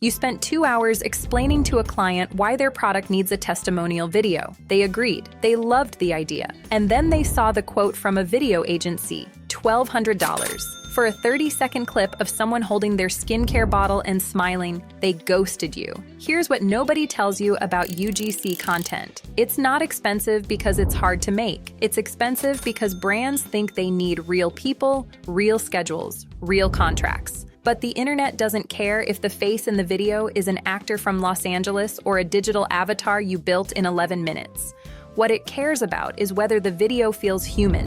You spent 2 hours explaining to a client why their product needs a testimonial video. They agreed. They loved the idea. And then they saw the quote from a video agency, $1,200. For a 30-second clip of someone holding their skincare bottle and smiling, they ghosted you. Here's what nobody tells you about UGC content. It's not expensive because it's hard to make. It's expensive because brands think they need real people, real schedules, real contracts. But the internet doesn't care if the face in the video is an actor from Los Angeles or a digital avatar you built in 11 minutes. What it cares about is whether the video feels human,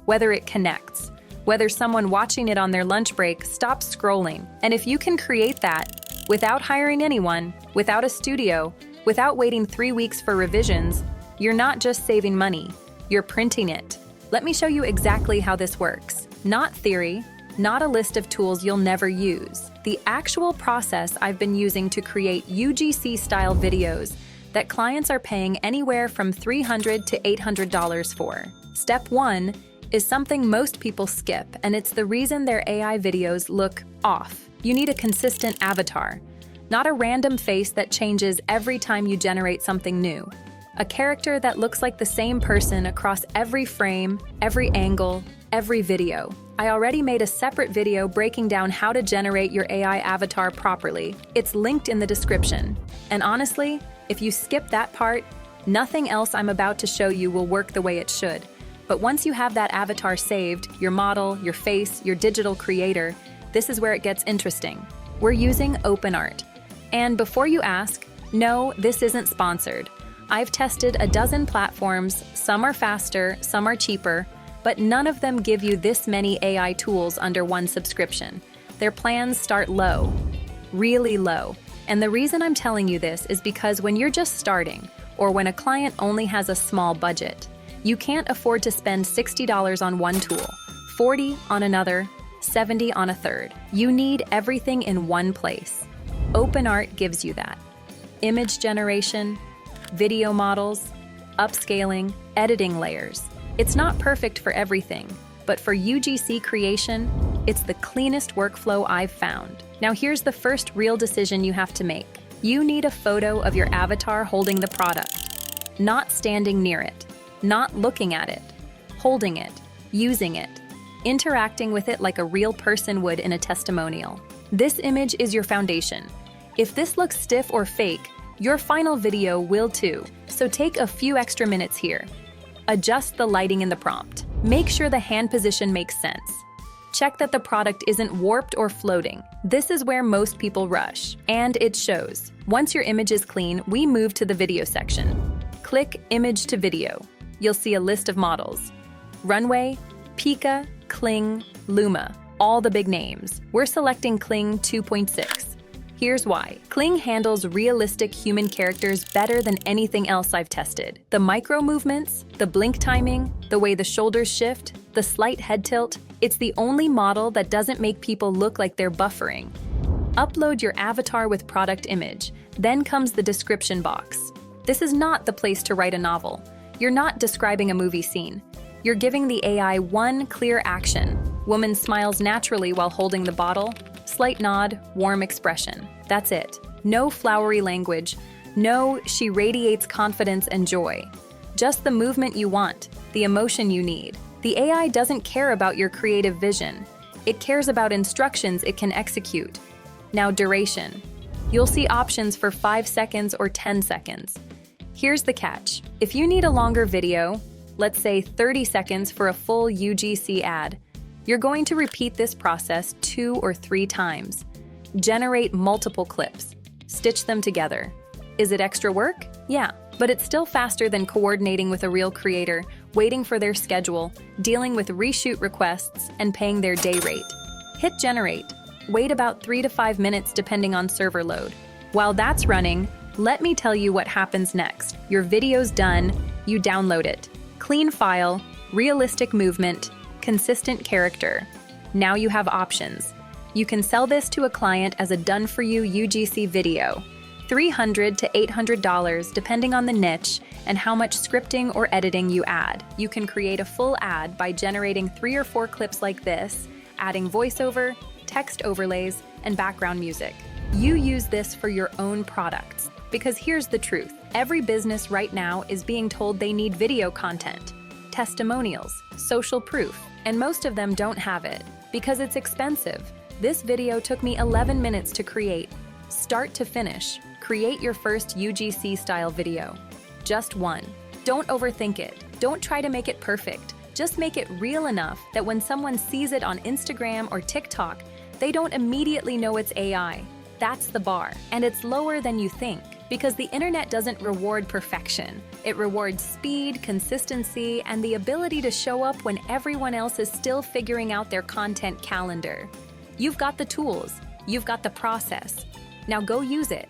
whether it connects, whether someone watching it on their lunch break stops scrolling. And if you can create that without hiring anyone, without a studio, without waiting 3 weeks for revisions, you're not just saving money, you're printing it. Let me show you exactly how this works. Not theory, not a list of tools you'll never use. The actual process I've been using to create UGC-style videos that clients are paying anywhere from $300 to $800 for. Step 1 is something most people skip, and it's the reason their AI videos look off. You need a consistent avatar, not a random face that changes every time you generate something new. A character that looks like the same person across every frame, every angle, every video. I already made a separate video breaking down how to generate your AI avatar properly. It's linked in the description. And honestly, if you skip that part, nothing else I'm about to show you will work the way it should. But once you have that avatar saved, your model, your face, your digital creator, this is where it gets interesting. We're using OpenArt. And before you ask, no, this isn't sponsored. I've tested a dozen platforms, some are faster, some are cheaper, but none of them give you this many AI tools under one subscription. Their plans start low, really low. And the reason I'm telling you this is because when you're just starting, or when a client only has a small budget, you can't afford to spend $60 on one tool, $40 on another, $70 on a third. You need everything in one place. OpenArt gives you that. Image generation, video models, upscaling, editing layers. It's not perfect for everything, but for UGC creation, it's the cleanest workflow I've found. Now here's the first real decision you have to make. You need a photo of your avatar holding the product, not standing near it, not looking at it, holding it, using it, interacting with it like a real person would in a testimonial. This image is your foundation. If this looks stiff or fake, your final video will too. So take a few extra minutes here. Adjust the lighting in the prompt. Make sure the hand position makes sense. Check that the product isn't warped or floating. This is where most people rush, and it shows. Once your image is clean, we move to the video section. Click Image to Video. You'll see a list of models. Runway, Pika, Kling, Luma, all the big names. We're selecting Kling 2.6. Here's why. Kling handles realistic human characters better than anything else I've tested. The micro movements, the blink timing, the way the shoulders shift, the slight head tilt, it's the only model that doesn't make people look like they're buffering. Upload your avatar with product image. Then comes the description box. This is not the place to write a novel. You're not describing a movie scene. You're giving the AI one clear action. Woman smiles naturally while holding the bottle. Slight nod, warm expression. That's it. No flowery language. No, she radiates confidence and joy. Just the movement you want, the emotion you need. The AI doesn't care about your creative vision. It cares about instructions it can execute. Now, duration. You'll see options for 5 seconds or 10 seconds. Here's the catch. If you need a longer video, let's say 30 seconds for a full UGC ad, you're going to repeat this process 2 or 3 times. Generate multiple clips. Stitch them together. Is it extra work? Yeah, but it's still faster than coordinating with a real creator, waiting for their schedule, dealing with reshoot requests, and paying their day rate. Hit Generate. Wait about 3 to 5 minutes depending on server load. While that's running, let me tell you what happens next. Your video's done, you download it. Clean file, realistic movement, consistent character. Now you have options. You can sell this to a client as a done-for-you UGC video. $300 to $800 depending on the niche and how much scripting or editing you add. You can create a full ad by generating 3 or 4 clips like this, adding voiceover, text overlays, and background music. You use this for your own products. Because here's the truth. Every business right now is being told they need video content, testimonials, social proof, and most of them don't have it because it's expensive. This video took me 11 minutes to create. Start to finish, create your first UGC-style video. Just one. Don't overthink it. Don't try to make it perfect. Just make it real enough that when someone sees it on Instagram or TikTok, they don't immediately know it's AI. That's the bar, and it's lower than you think. Because the internet doesn't reward perfection. It rewards speed, consistency, and the ability to show up when everyone else is still figuring out their content calendar. You've got the tools. You've got the process. Now go use it.